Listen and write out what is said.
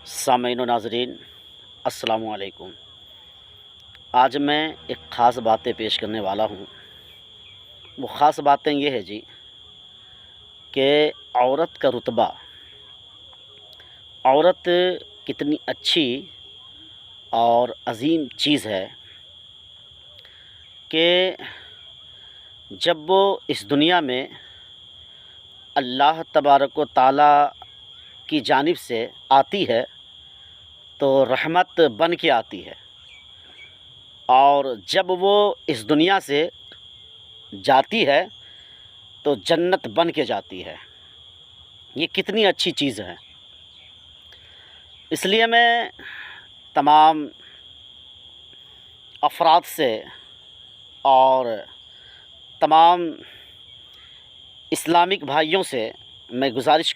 सामीन व नाज़रीन अस्सलामु अलैकुम। आज मैं एक ख़ास बातें पेश करने वाला हूँ। वो ख़ास बातें ये है जी कि औरत का रुतबा, औरत कितनी अच्छी और अज़ीम चीज़ है कि जब वो इस दुनिया में अल्लाह तबारक व तआला की जानिब से आती है तो रहमत बन के आती है, और जब वो इस दुनिया से जाती है तो जन्नत बन के जाती है। ये कितनी अच्छी चीज़ है। इसलिए मैं तमाम अफ़राद से और तमाम इस्लामिक भाइयों से मैं गुज़ारिश